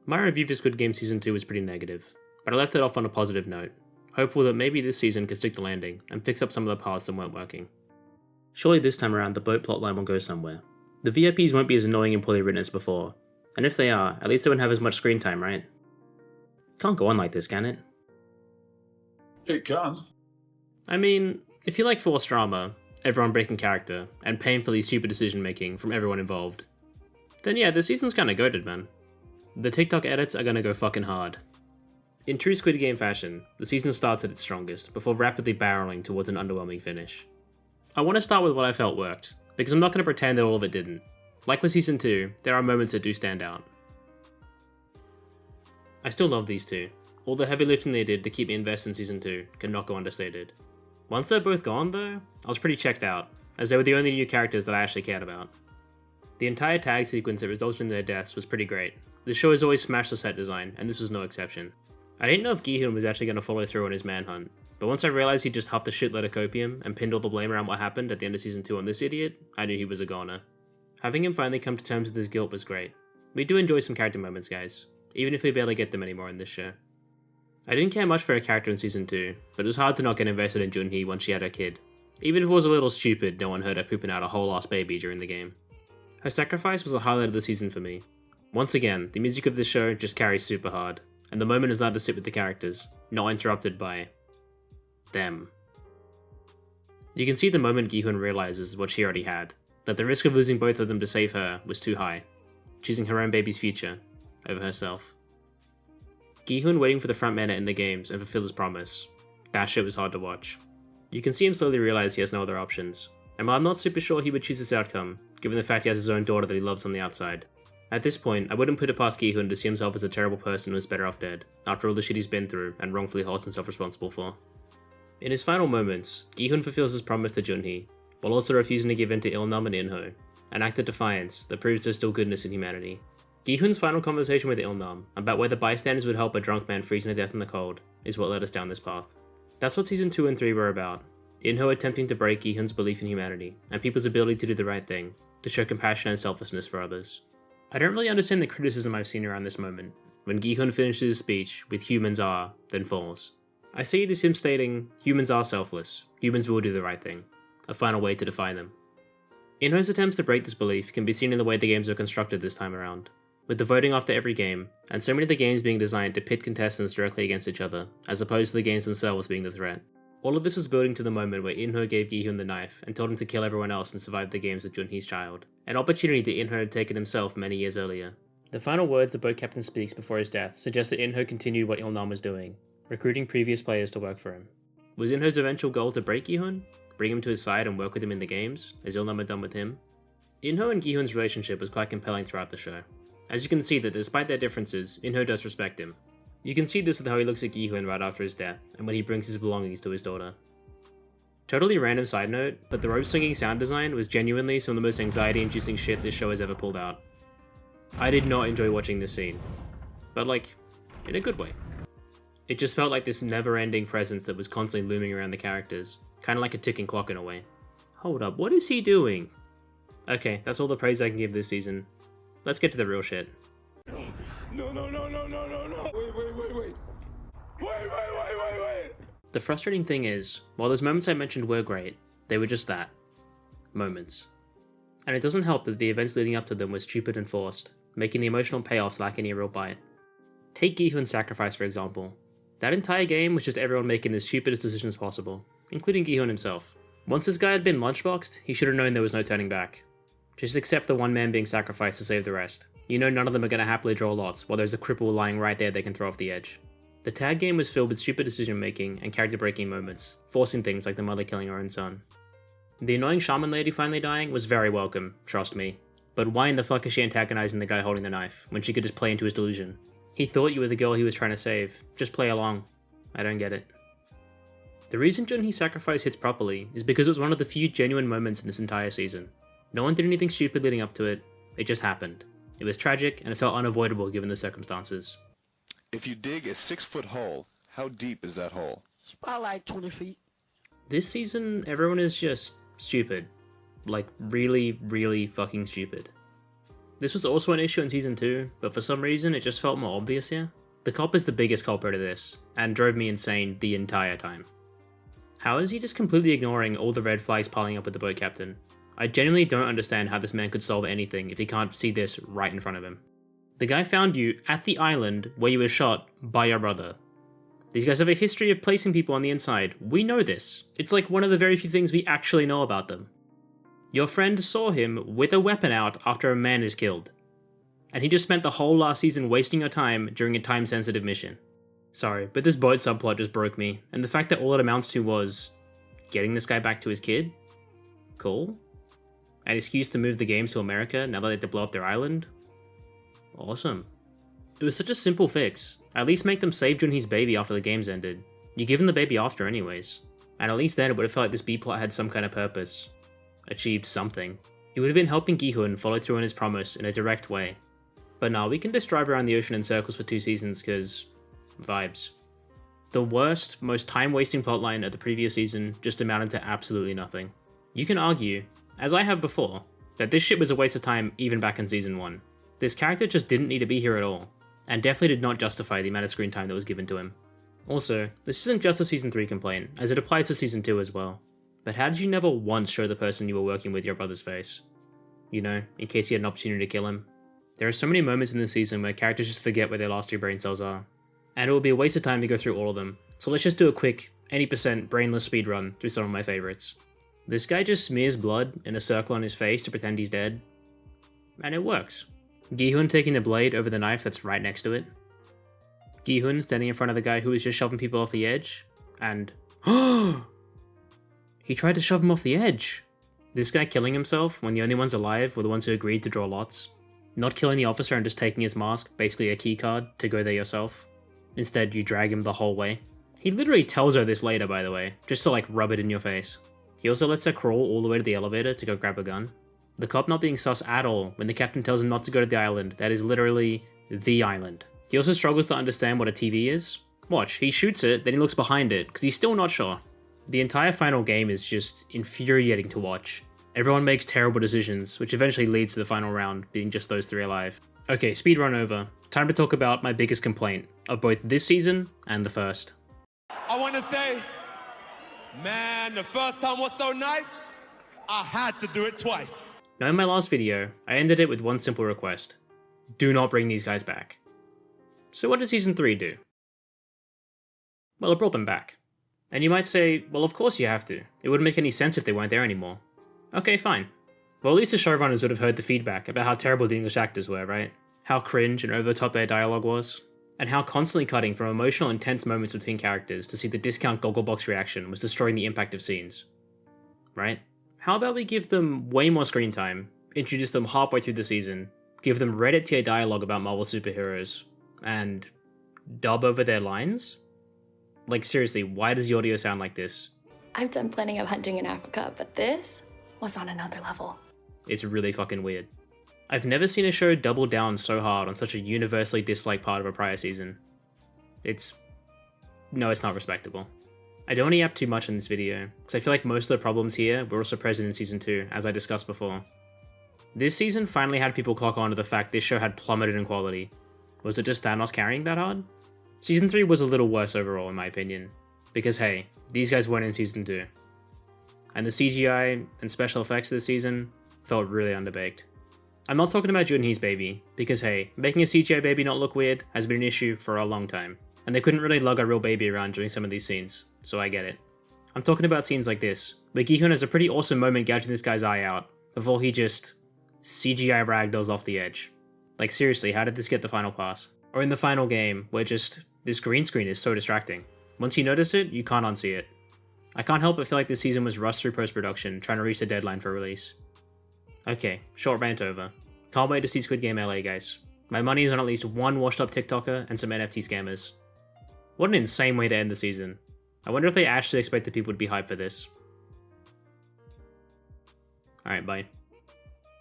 My review for Squid Game Season 2 was pretty negative, but I left it off on a positive note, hopeful that maybe this season could stick the landing and fix up some of the parts that weren't working. Surely this time around the boat plotline will go somewhere. The VIPs won't be as annoying and poorly written as before, and if they are, at least they won't have as much screen time, right? Can't go on like this, can it? It can. I mean, if you like forced drama, everyone breaking character, and painfully stupid decision making from everyone involved, then yeah, the season's kinda goated, man. The TikTok edits are gonna go fucking hard. In true Squid Game fashion, the season starts at its strongest, before rapidly barreling towards an underwhelming finish. I want to start with what I felt worked, because I'm not going to pretend that all of it didn't. Like with Season 2, there are moments that do stand out. I still love these two. All the heavy lifting they did to keep me invested in Season 2 cannot go understated. Once they're both gone though, I was pretty checked out, as they were the only new characters that I actually cared about. The entire tag sequence that resulted in their deaths was pretty great. The show has always smashed the set design, and this was no exception. I didn't know if Gi-hun was actually going to follow through on his manhunt, but once I realized he just huffed a shitload of copium and pinned all the blame around what happened at the end of Season 2 on this idiot, I knew he was a goner. Having him finally come to terms with his guilt was great. We do enjoy some character moments, guys, even if we barely get them anymore in this show. I didn't care much for her character in Season 2, but it was hard to not get invested in Junhee once she had her kid. Even if it was a little stupid, no one heard her pooping out a whole ass baby during the game. Her sacrifice was the highlight of the season for me. Once again, the music of this show just carries super hard, and the moment is allowed to sit with the characters, not interrupted by them. You can see the moment Gi-hun realizes what she already had, that the risk of losing both of them to save her was too high, choosing her own baby's future over herself. Gi-hun waiting for the front man to end the games and fulfill his promise. That shit was hard to watch. You can see him slowly realize he has no other options, and while I'm not super sure he would choose this outcome, given the fact he has his own daughter that he loves on the outside, at this point, I wouldn't put it past Gi-hun to see himself as a terrible person who is better off dead, after all the shit he's been through and wrongfully holds himself responsible for. In his final moments, Gi-hun fulfills his promise to Junhee, while also refusing to give in to Il-nam and In-ho, an act of defiance that proves there's still goodness in humanity. Gi-hun's final conversation with Il-nam, about whether bystanders would help a drunk man freezing to death in the cold, is what led us down this path. That's what Season 2 and 3 were about, In-ho attempting to break Gi-hun's belief in humanity, and people's ability to do the right thing, to show compassion and selflessness for others. I don't really understand the criticism I've seen around this moment, when Gi-hun finishes his speech with "humans are," then falls. I see it as him stating, humans are selfless, humans will do the right thing, a final way to define them. In-ho's attempts to break this belief can be seen in the way the games are constructed this time around, with the voting after every game, and so many of the games being designed to pit contestants directly against each other, as opposed to the games themselves being the threat. All of this was building to the moment where In-ho gave Gi-hun the knife and told him to kill everyone else and survive the games with Junhee's child, an opportunity that In-ho had taken himself many years earlier. The final words the boat captain speaks before his death suggest that In-ho continued what Il-nam was doing, recruiting previous players to work for him. Was In-ho's eventual goal to break Gi-hun, bring him to his side and work with him in the games, as Il-nam had done with him? In-ho and Gi-hun's relationship was quite compelling throughout the show. As you can see that despite their differences, In-ho does respect him. You can see this with how he looks at Gi-hun right after his death, and when he brings his belongings to his daughter. Totally random side note, but the rope swinging sound design was genuinely some of the most anxiety-inducing shit this show has ever pulled out. I did not enjoy watching this scene, but like, in a good way. It just felt like this never-ending presence that was constantly looming around the characters, kinda like a ticking clock in a way. Hold up, what is he doing? Okay, that's all the praise I can give this season. Let's get to the real shit. No. Wait. The frustrating thing is, while those moments I mentioned were great, they were just that. Moments. And it doesn't help that the events leading up to them were stupid and forced, making the emotional payoffs lack any real bite. Take Gi-hun's sacrifice for example. That entire game was just everyone making the stupidest decisions possible, including Gi-hun himself. Once this guy had been lunchboxed, he should have known there was no turning back. Just accept the one man being sacrificed to save the rest. You know none of them are going to happily draw lots, while there's a cripple lying right there they can throw off the edge. The tag game was filled with stupid decision making and character breaking moments, forcing things like the mother killing her own son. The annoying shaman lady finally dying was very welcome, trust me. But why in the fuck is she antagonizing the guy holding the knife, when she could just play into his delusion? He thought you were the girl he was trying to save, just play along. I don't get it. The reason Junhee's sacrifice hits properly is because it was one of the few genuine moments in this entire season. No one did anything stupid leading up to it, it just happened. It was tragic and it felt unavoidable given the circumstances. If you dig a 6-foot hole, how deep is that hole? It's about like 20 feet. This season, everyone is just stupid. Like, really, really fucking stupid. This was also an issue in Season 2, but for some reason it just felt more obvious here. The cop is the biggest culprit of this, and drove me insane the entire time. How is he just completely ignoring all the red flags piling up with the boat captain? I genuinely don't understand how this man could solve anything if he can't see this right in front of him. The guy found you at the island where you were shot by your brother. These guys have a history of placing people on the inside. We know this. It's like one of the very few things we actually know about them. Your friend saw him with a weapon out after a man is killed. And he just spent the whole last season wasting your time during a time-sensitive mission. Sorry, but this boat subplot just broke me, and the fact that all it amounts to was getting this guy back to his kid? Cool. An excuse to move the games to America now that they have to blow up their island? Awesome. It was such a simple fix. At least make them save Junhee's baby after the games ended. You give him the baby after anyways. And at least then it would have felt like this B-plot had some kind of purpose. Achieved something. It would have been helping Gi-hun follow through on his promise in a direct way. But nah, we can just drive around the ocean in circles for 2 seasons, cause vibes. The worst, most time-wasting plotline of the previous season just amounted to absolutely nothing. You can argue, as I have before, that this shit was a waste of time even back in Season 1. This character just didn't need to be here at all, and definitely did not justify the amount of screen time that was given to him. Also, this isn't just a Season 3 complaint, as it applies to Season 2 as well. But how did you never once show the person you were working with your brother's face? You know, in case you had an opportunity to kill him. There are so many moments in this season where characters just forget where their last 2 brain cells are. And it would be a waste of time to go through all of them, so let's just do a quick 80% brainless speedrun through some of my favorites. This guy just smears blood in a circle on his face to pretend he's dead. And it works. Gi-hun taking the blade over the knife that's right next to it. Gi-hun standing in front of the guy who was just shoving people off the edge. And... he tried to shove him off the edge! This guy killing himself when the only ones alive were the ones who agreed to draw lots. Not killing the officer and just taking his mask, basically a keycard, to go there yourself. Instead, you drag him the whole way. He literally tells her this later, by the way, just to like rub it in your face. He also lets her crawl all the way to the elevator to go grab a gun. The cop not being sus at all when the captain tells him not to go to the island that is literally the island. He also struggles to understand what a TV is. Watch, he shoots it, then he looks behind it, because he's still not sure. The entire final game is just infuriating to watch. Everyone makes terrible decisions, which eventually leads to the final round being just those 3 alive. Okay, speedrun over. Time to talk about my biggest complaint of both this season and the first. I want to say, man, the first time was so nice, I had to do it twice. Now in my last video, I ended it with one simple request. Do not bring these guys back. So what did Season 3 do? Well, it brought them back. And you might say, well of course you have to. It wouldn't make any sense if they weren't there anymore. Okay, fine. Well, at least the showrunners would have heard the feedback about how terrible the English actors were, right? How cringe and over-the-top their dialogue was. And how constantly cutting from emotional intense moments between characters to see the discount Gogglebox reaction was destroying the impact of scenes. Right? How about we give them way more screen time, introduce them halfway through the season, give them Reddit tier dialogue about Marvel superheroes, and dub over their lines? Like seriously, why does the audio sound like this? I've done plenty of hunting in Africa, but this was on another level. It's really fucking weird. I've never seen a show double down so hard on such a universally disliked part of a prior season. No, it's not respectable. I don't want to yap too much in this video, because I feel like most of the problems here were also present in Season 2, as I discussed before. This season finally had people clock on to the fact this show had plummeted in quality. Was it just Thanos carrying that hard? Season 3 was a little worse overall in my opinion, because hey, these guys weren't in Season 2. And the CGI and special effects this season felt really underbaked. I'm not talking about Junhee's baby, because hey, making a CGI baby not look weird has been an issue for a long time, and they couldn't really lug a real baby around during some of these scenes, so I get it. I'm talking about scenes like this, where Gi-hun has a pretty awesome moment gouging this guy's eye out, before he just CGI ragdolls off the edge. Like seriously, how did this get the final pass? Or in the final game, where just this green screen is so distracting. Once you notice it, you can't unsee it. I can't help but feel like this season was rushed through post-production, trying to reach the deadline for release. Okay, short rant over. Can't wait to see Squid Game LA, guys. My money is on at least one washed-up TikToker and some NFT scammers. What an insane way to end the season. I wonder if they actually expected people to be hyped for this. Alright, bye.